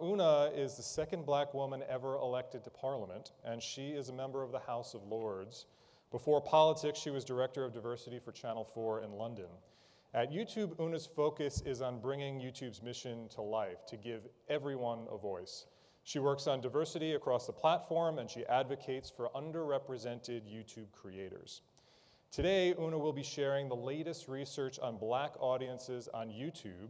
Oona is the second black woman ever elected to Parliament, and she is a member of the House of Lords. Before politics, she was Director of Diversity for Channel 4 in London. At YouTube, Oona's focus is on bringing YouTube's mission to life, to give everyone a voice. She works on diversity across the platform, and she advocates for underrepresented YouTube creators. Today, Oona will be sharing the latest research on black audiences on YouTube,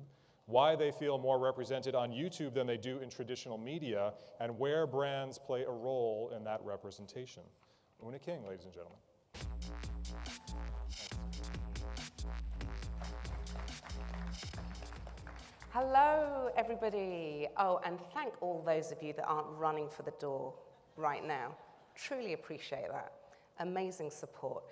why they feel more represented on YouTube than they do in traditional media, and where brands play a role in that representation. Oona King, ladies and gentlemen. Hello, everybody. Oh, and thank all those of you that aren't running for the door right now. Truly appreciate that. Amazing support,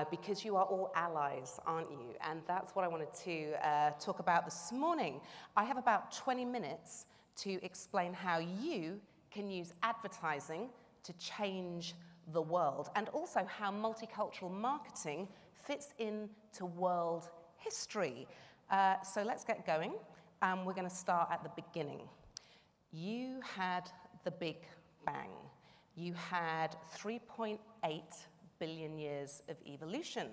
because you are all allies, aren't you? And that's what I wanted to talk about this morning. I have about 20 minutes to explain how you can use advertising to change the world, and also how multicultural marketing fits into world history. So let's get going. We're going to start at the beginning. You had the Big Bang. You had 3.8 billion years of evolution.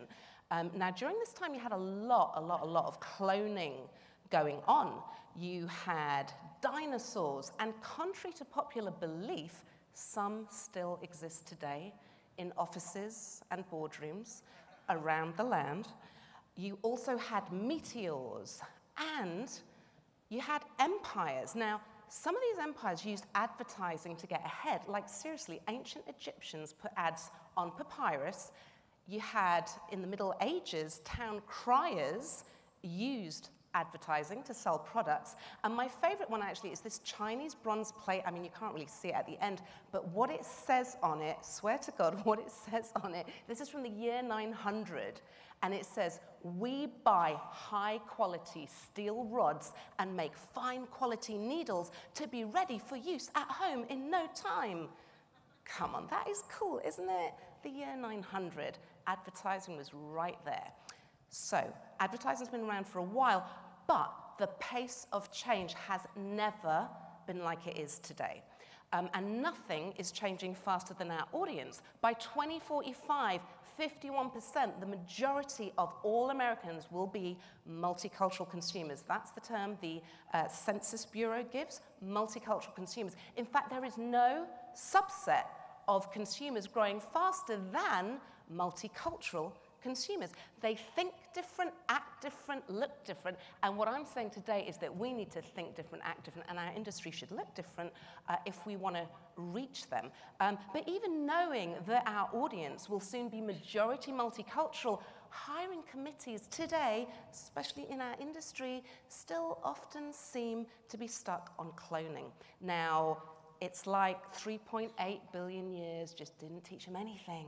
Now, during this time, you had a lot of cloning going on. You had dinosaurs, and contrary to popular belief, some still exist today in offices and boardrooms around the land. You also had meteors, and you had empires. Now, some of these empires used advertising to get ahead. Like, seriously, ancient Egyptians put ads on papyrus. You had, in the Middle Ages, town criers used advertising to sell products. And my favorite one, actually, is this Chinese bronze plate. I mean, you can't really see it at the end, but what it says on it, swear to God, what it says on it, this is from the year 900, and it says, "We buy high-quality steel rods and make fine-quality needles to be ready for use at home in no time." Come on, that is cool, isn't it? The year 900, advertising was right there. So, advertising's been around for a while, but the pace of change has never been like it is today. And nothing is changing faster than our audience. By 2045, 51%, the majority of all Americans will be multicultural consumers. That's the term the Census Bureau gives, multicultural consumers. In fact, there is no subset of consumers growing faster than multicultural consumers. They think different, act different, look different, and what I'm saying today is that we need to think different, act different, and our industry should look different if we want to reach them. But even knowing that our audience will soon be majority multicultural, hiring committees today, especially in our industry, still often seem to be stuck on cloning. Now, it's like 3.8 billion years just didn't teach them anything.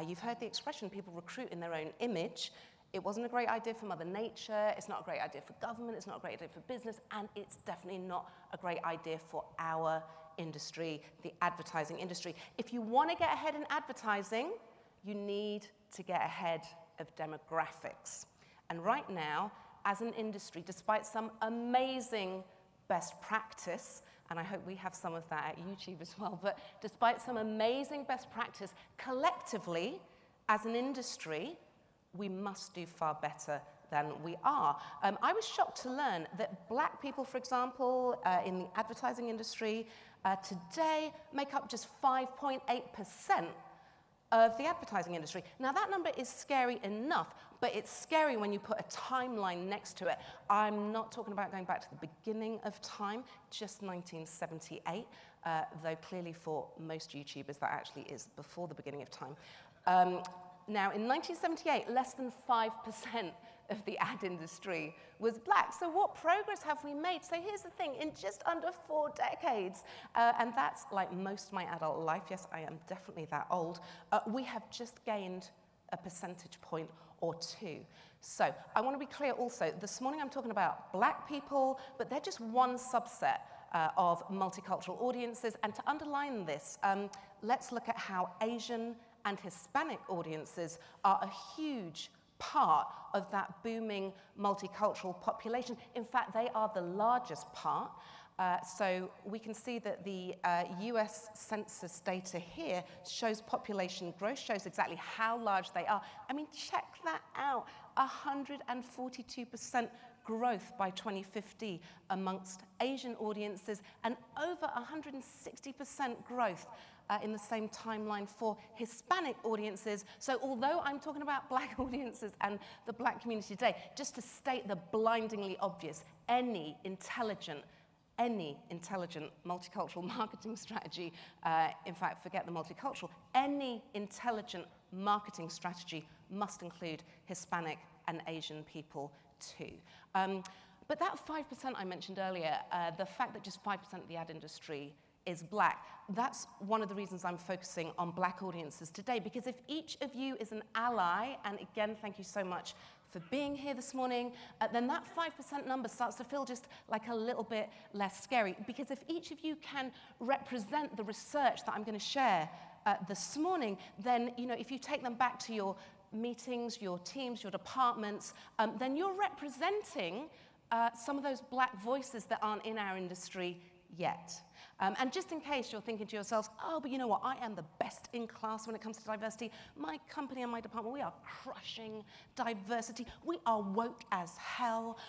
You've heard the expression, people recruit in their own image. It wasn't a great idea for Mother Nature, it's not a great idea for government, it's not a great idea for business, and it's definitely not a great idea for our industry, the advertising industry. If you want to get ahead in advertising, you need to get ahead of demographics. And right now, as an industry, despite some amazing best practice, and I hope we have some of that at YouTube as well, but despite some amazing best practice, collectively, as an industry, we must do far better than we are. I was shocked to learn that black people, for example, in the advertising industry, today make up just 5.8% of the advertising industry. Now, that number is scary enough, but it's scary when you put a timeline next to it. I'm not talking about going back to the beginning of time, just 1978, though clearly for most YouTubers that actually is before the beginning of time. Now, in 1978, less than 5% of the ad industry was black. So what progress have we made? So here's the thing, in just under 4 decades, and that's like most of my adult life, yes, I am definitely that old, we have just gained a percentage point or 2. So I want to be clear also, this morning I'm talking about black people, but they're just one subset of multicultural audiences. And to underline this, let's look at how Asian and Hispanic audiences are a huge part of that booming multicultural population. In fact, they are the largest part. So we can see that the US census data here shows population growth, shows exactly how large they are. I mean, check that out, 142% growth by 2050 amongst Asian audiences, and over 160% growth in the same timeline for Hispanic audiences. So although I'm talking about Black audiences and the Black community today, just to state the blindingly obvious, any intelligent multicultural marketing strategy, in fact, forget the multicultural, any intelligent marketing strategy must include Hispanic and Asian people too. But that 5% I mentioned earlier, the fact that just 5% of the ad industry is Black, that's one of the reasons I'm focusing on Black audiences today, because if each of you is an ally, and again, thank you so much for being here this morning, then that 5% number starts to feel just like a little bit less scary, because if each of you can represent the research that I'm going to share this morning, then, you know, if you take them back to your meetings, your teams, your departments, then you're representing some of those Black voices that aren't in our industry yet. And just in case you're thinking to yourselves, oh, but you know what, I am the best in class when it comes to diversity. My company and my department, we are crushing diversity. We are woke as hell.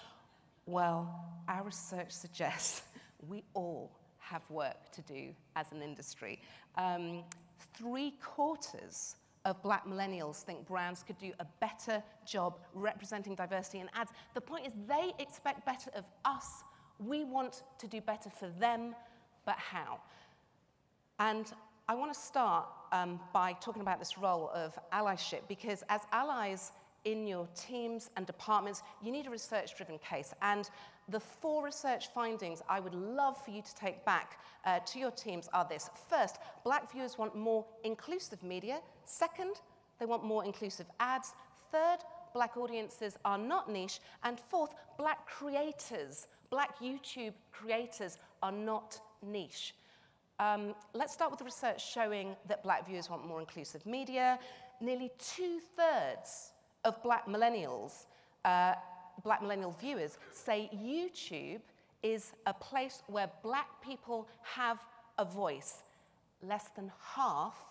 Well, our research suggests we all have work to do as an industry. 3/4 of Black millennials think brands could do a better job representing diversity in ads. The point is they expect better of us. We want to do better for them, but how? And I want to start by talking about this role of allyship, because as allies in your teams and departments, you need a research-driven case. And the 4 research findings I would love for you to take back to your teams are this. First, Black viewers want more inclusive media. Second, they want more inclusive ads. Third, Black audiences are not niche. And fourth, Black creators, Black YouTube creators are not niche. Let's start with the research showing that Black viewers want more inclusive media. Nearly 2/3 of Black millennial viewers say YouTube is a place where Black people have a voice. Less than half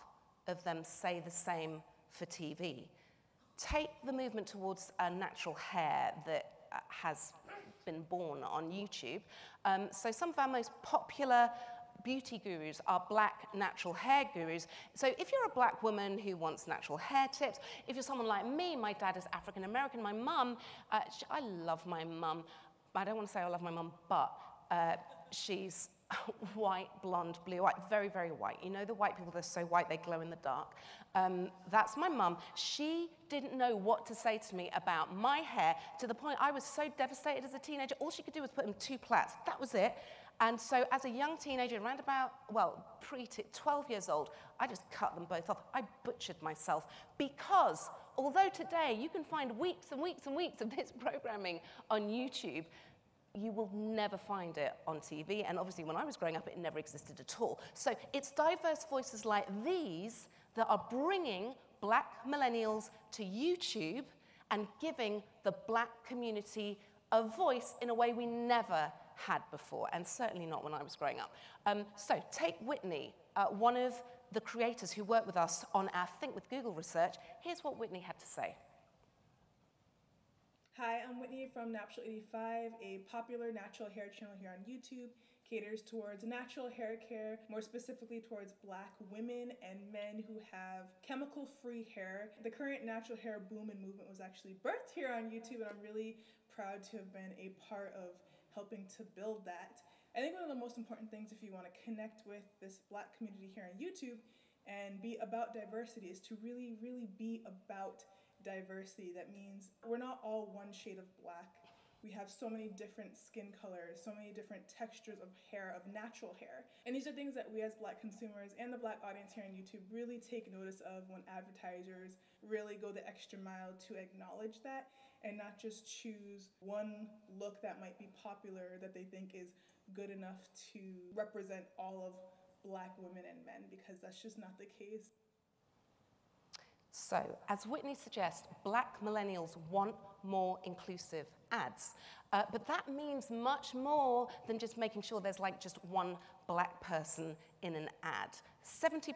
of them say the same for TV. Take the movement towards natural hair that has been born on YouTube. So some of our most popular beauty gurus are Black natural hair gurus. So if you're a Black woman who wants natural hair tips, if you're someone like me, my dad is African American, my mum, I love my mum. I don't want to say I love my mum, but she's white, blonde, blue-eyed, very, very white. You know the white people, they're so white they glow in the dark. That's my mum. She didn't know what to say to me about my hair, to the point I was so devastated as a teenager. All she could do was put in 2 plaits. That was it. And so as a young teenager, around about, well, 12 years old, I just cut them both off. I butchered myself because although today you can find weeks and weeks and weeks of this programming on YouTube, you will never find it on TV. And obviously when I was growing up, it never existed at all. So it's diverse voices like these that are bringing Black millennials to YouTube and giving the Black community a voice in a way we never had before, and certainly not when I was growing up. So take Whitney, one of the creators who worked with us on our Think with Google research. Here's what Whitney had to say. Hi, I'm Whitney from Natural 85, a popular natural hair channel here on YouTube. Caters towards natural hair care, more specifically towards Black women and men who have chemical-free hair. The current natural hair boom and movement was actually birthed here on YouTube, and I'm really proud to have been a part of helping to build that. I think one of the most important things if you want to connect with this Black community here on YouTube and be about diversity is to really, really be about diversity. That means we're not all one shade of Black. We have so many different skin colors, so many different textures of hair, of natural hair. And these are things that we as Black consumers and the Black audience here on YouTube really take notice of when advertisers really go the extra mile to acknowledge that and not just choose one look that might be popular that they think is good enough to represent all of Black women and men, because that's just not the case. So, as Whitney suggests, Black millennials want more inclusive ads. But that means much more than just making sure there's like just one Black person in an ad. 70%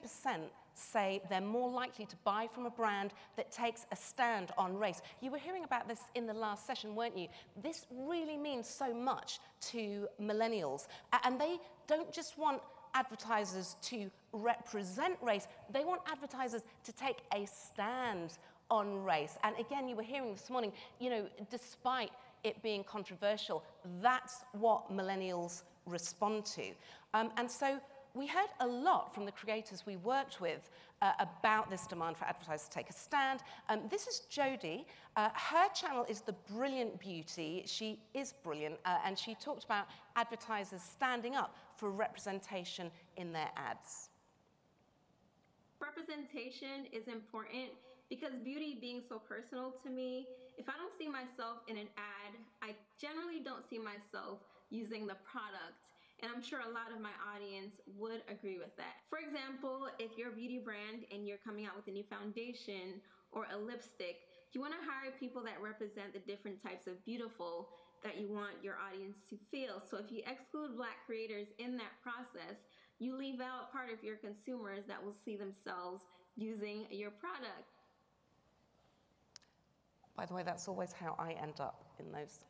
say they're more likely to buy from a brand that takes a stand on race. You were hearing about this in the last session, weren't you? This really means so much to millennials. And they don't just want advertisers to represent race, they want advertisers to take a stand on race. And again, you were hearing this morning, you know, despite it being controversial, that's what millennials respond to. And so we heard a lot from the creators we worked with about this demand for advertisers to take a stand. This is Jodie. Her channel is The Brilliant Beauty. She is brilliant, and she talked about advertisers standing up for representation in their ads. Representation is important because beauty being so personal to me, if I don't see myself in an ad, I generally don't see myself using the product. And I'm sure a lot of my audience would agree with that. For example, if you're a beauty brand and you're coming out with a new foundation or a lipstick, you want to hire people that represent the different types of beautiful that you want your audience to feel. So if you exclude Black creators in that process, you leave out part of your consumers that will see themselves using your product. By the way, that's always how I end up in those,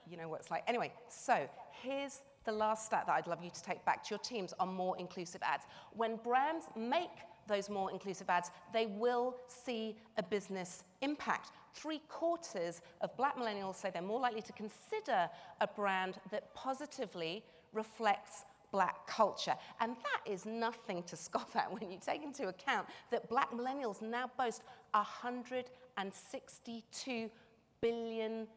you know what it's like. Anyway, so here's the last stat that I'd love you to take back to your teams on more inclusive ads. When brands make those more inclusive ads, they will see a business impact. 3/4 of Black millennials say they're more likely to consider a brand that positively reflects Black culture. And that is nothing to scoff at when you take into account that Black millennials now boast $162 billion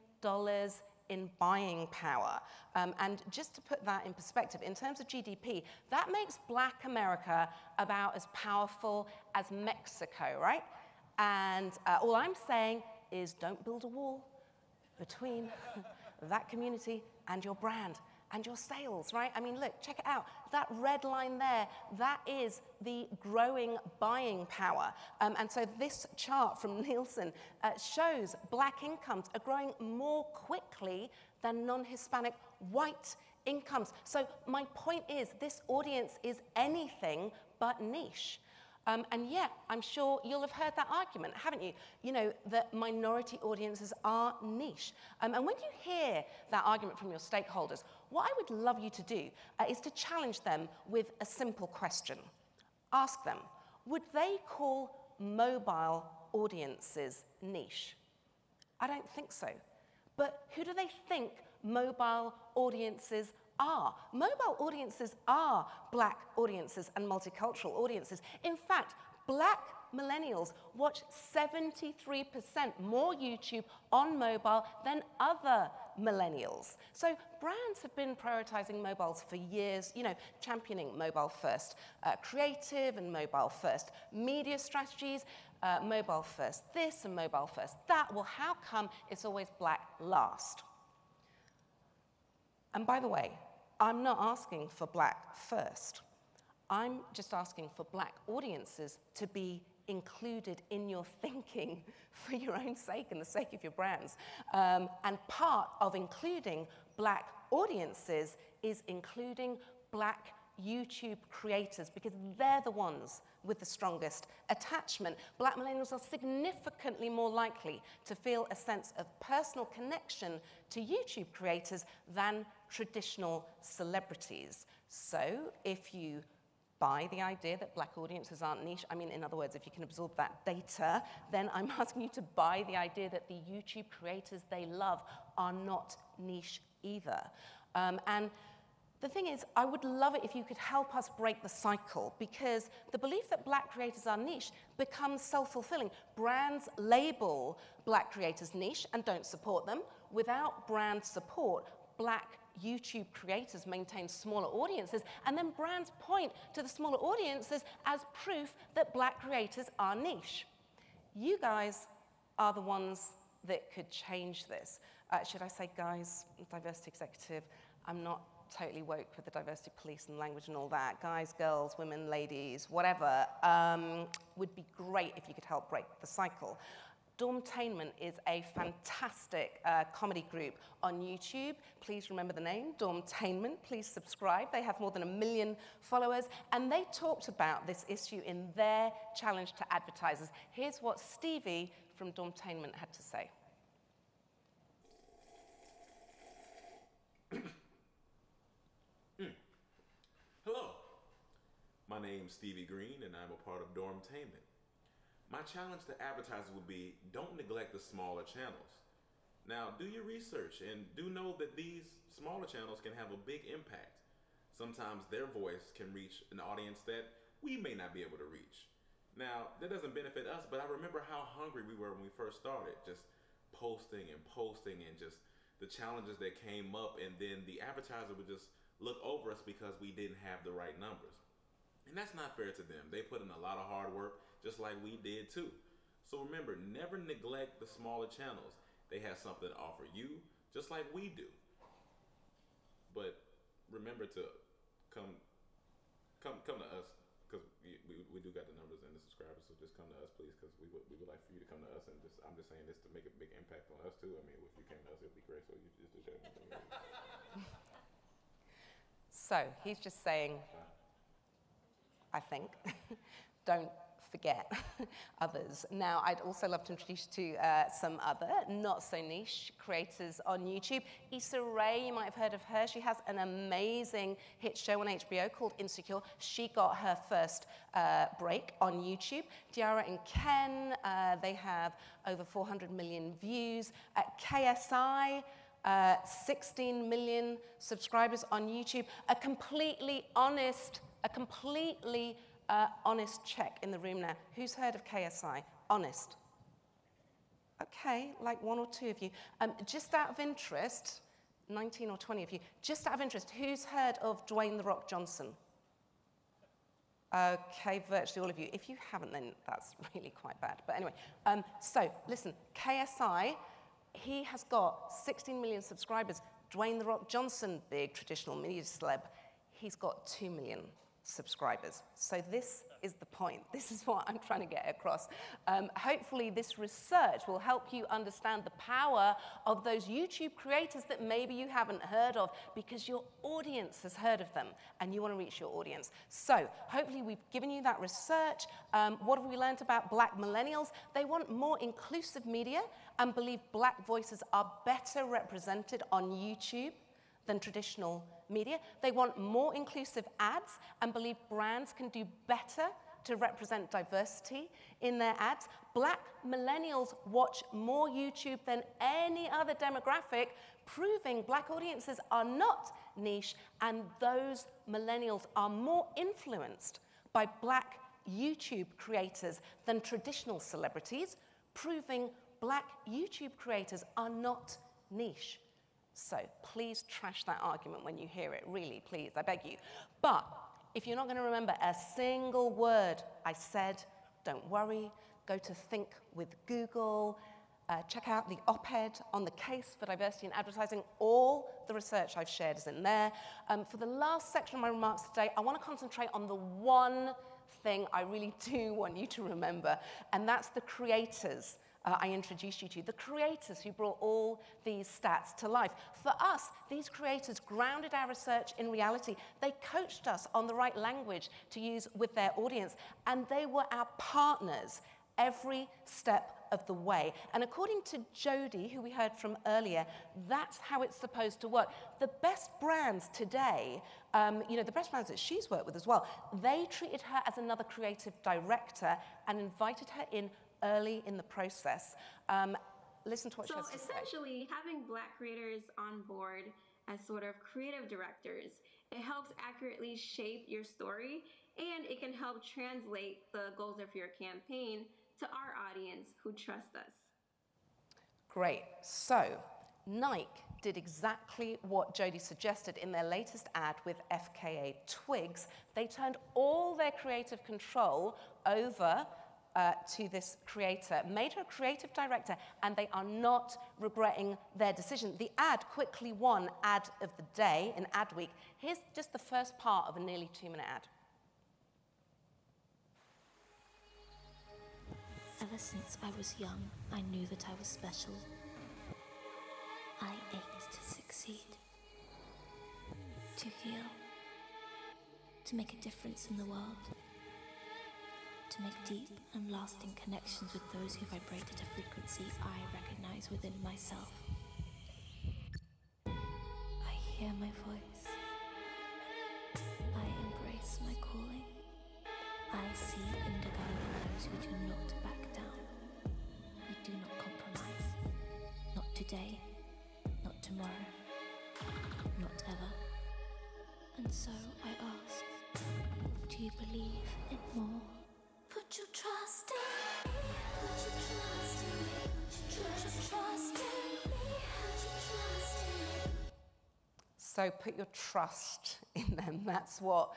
in buying power. And just to put that in perspective, in terms of GDP, that makes Black America about as powerful as Mexico, right? And all I'm saying is don't build a wall between that community and your brand and your sales, right? I mean, look, check it out. That red line there, that is the growing buying power. And so this chart from Nielsen shows Black incomes are growing more quickly than non-Hispanic white incomes. So my point is, this audience is anything but niche. And yet, I'm sure you'll have heard that argument, haven't you? You know, that minority audiences are niche. And when you hear that argument from your stakeholders, what I would love you to do is to challenge them with a simple question. Ask them, would they call mobile audiences niche? I don't think so. But who do they think mobile audiences are? Mobile audiences are Black audiences and multicultural audiences. In fact, Black millennials watch 73% more YouTube on mobile than other millennials. So brands have been prioritizing mobiles for years, you know, championing mobile first, creative and mobile first, media strategies, mobile first this and mobile first that. Well, how come it's always Black last? And by the way, I'm not asking for Black first. I'm just asking for Black audiences to be included in your thinking for your own sake and the sake of your brands. And part of including Black audiences is including Black YouTube creators, because they're the ones with the strongest attachment. Black millennials are significantly more likely to feel a sense of personal connection to YouTube creators than traditional celebrities. So if you buy the idea that Black audiences aren't niche, I mean, in other words, if you can absorb that data, then I'm asking you to buy the idea that the YouTube creators they love are not niche either. And the thing is, I would love it if you could help us break the cycle, because the belief that Black creators are niche becomes self-fulfilling. Brands label Black creators niche and don't support them. Without brand support, Black YouTube creators maintain smaller audiences, and then brands point to the smaller audiences as proof that Black creators are niche. You guys are the ones that could change this. Should I say, guys, diversity executive, I'm not totally woke with the diversity police and language and all that. Guys, girls, women, ladies, whatever, would be great if you could help break the cycle. Dormtainment is a fantastic comedy group on YouTube. Please remember the name, Dormtainment. Please subscribe. They have more than 1 million followers, and they talked about this issue in their challenge to advertisers. Here's what Stevie from Dormtainment had to say. Hello, my name's Stevie Green, and I'm a part of Dormtainment. My challenge to advertisers would be, don't neglect the smaller channels. Now, do your research and do know that these smaller channels can have a big impact. Sometimes their voice can reach an audience that we may not be able to reach. Now, that doesn't benefit us, but I remember how hungry we were when we first started, just posting and just the challenges that came up, and then the advertiser would just look over us because we didn't have the right numbers. And that's not fair to them. They put in a lot of hard work, just like we did too. So remember, never neglect the smaller channels. They have something to offer you, just like we do. But remember to come to us, because we do got the numbers and the subscribers. So just come to us, please, because we would like for you to come to us. And I'm just saying this to make a big impact on us too. I mean, if you came to us, it'd be great. So you just to show me. So he's just saying, I think, don't forget others. Now, I'd also love to introduce you to some other not so niche creators on YouTube. Issa Rae, you might have heard of her. She has an amazing hit show on HBO called Insecure. She got her first break on YouTube. Diara and Ken, they have over 400 million views. At KSI, 16 million subscribers on YouTube. A completely honest check in the room now. Who's heard of KSI? Honest. Okay, like 1 or 2 of you. Just out of interest, 19 or 20 of you, just out of interest, who's heard of Dwayne "The Rock" Johnson? Okay, virtually all of you. If you haven't, then that's really quite bad. But anyway, so listen, KSI, he has got 16 million subscribers. Dwayne "The Rock" Johnson, big traditional media celeb, he's got 2 million subscribers. So this is the point. This is what I'm trying to get across. Hopefully this research will help you understand the power of those YouTube creators that maybe you haven't heard of because your audience has heard of them and you want to reach your audience. So hopefully we've given you that research. What have we learned about Black millennials? They want more inclusive media and believe Black voices are better represented on YouTube than traditional media. They want more inclusive ads and believe brands can do better to represent diversity in their ads. Black millennials watch more YouTube than any other demographic, proving Black audiences are not niche, and those millennials are more influenced by Black YouTube creators than traditional celebrities, proving Black YouTube creators are not niche. So please trash that argument when you hear it, really, please, I beg you. But if you're not going to remember a single word I said, don't worry, go to Think with Google, check out the op-ed on the case for diversity in advertising. All the research I've shared is in there. For the last section of my remarks today, I want to concentrate on the one thing I really do want you to remember, and that's the creators I introduced you to, the creators who brought all these stats to life. For us, these creators grounded our research in reality. They coached us on the right language to use with their audience, and they were our partners every step of the way. And according to Jodie, who we heard from earlier, that's how it's supposed to work. The best brands today, the best brands that she's worked with as well, they treated her as another creative director and invited her in early in the process. Listen to what she has to say. So essentially, having Black creators on board as sort of creative directors, it helps accurately shape your story, and it can help translate the goals of your campaign to our audience who trust us. Great. So Nike did exactly what Jodie suggested in their latest ad with FKA Twigs. They turned all their creative control over to this creator, made her a creative director, and they are not regretting their decision. The ad quickly won ad of the day in Ad Week. Here's just the first part of a nearly 2-minute ad. Ever since I was young, I knew that I was special. I aimed to succeed, to heal, to make a difference in the world, to make deep and lasting connections with those who vibrate at a frequency I recognize within myself. I hear my voice. I embrace my calling. I see indigo in those who do not back down. We do not compromise. Not today, not tomorrow, not ever. And so I ask, do you believe in more? Put your trust in me, put your trust in me, put your trust in me, put your trust in me. So put your trust in them. That's what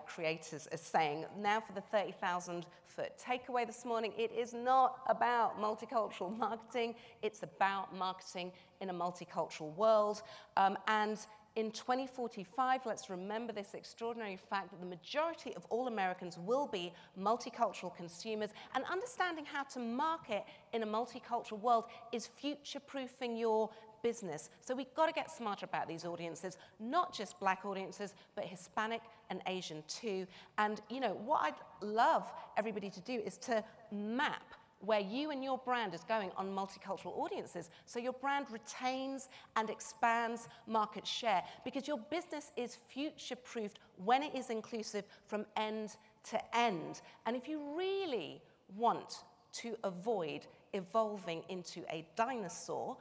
creators are saying. Now for the 30,000-foot takeaway this morning. It is not about multicultural marketing. It's about marketing in a multicultural world. And in 2045, let's remember this extraordinary fact that the majority of all Americans will be multicultural consumers, and understanding how to market in a multicultural world is future-proofing your business. So we've got to get smarter about these audiences, not just Black audiences, but Hispanic and Asian too. And you know, what I'd love everybody to do is to map where you and your brand is going on multicultural audiences, so your brand retains and expands market share, because your business is future-proofed when it is inclusive from end to end. And if you really want to avoid evolving into a dinosaur,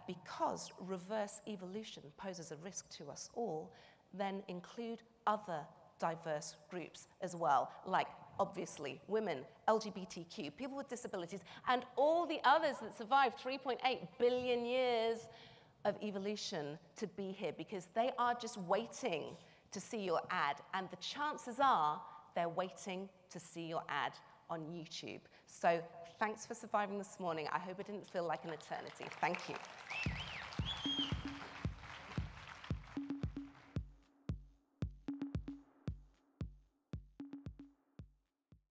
because reverse evolution poses a risk to us all, then include other diverse groups as well, like obviously women, LGBTQ, people with disabilities, and all the others that survived 3.8 billion years of evolution to be here, because they are just waiting to see your ad, and the chances are they're waiting to see your ad on YouTube. So thanks for surviving this morning. I hope it didn't feel like an eternity. Thank you.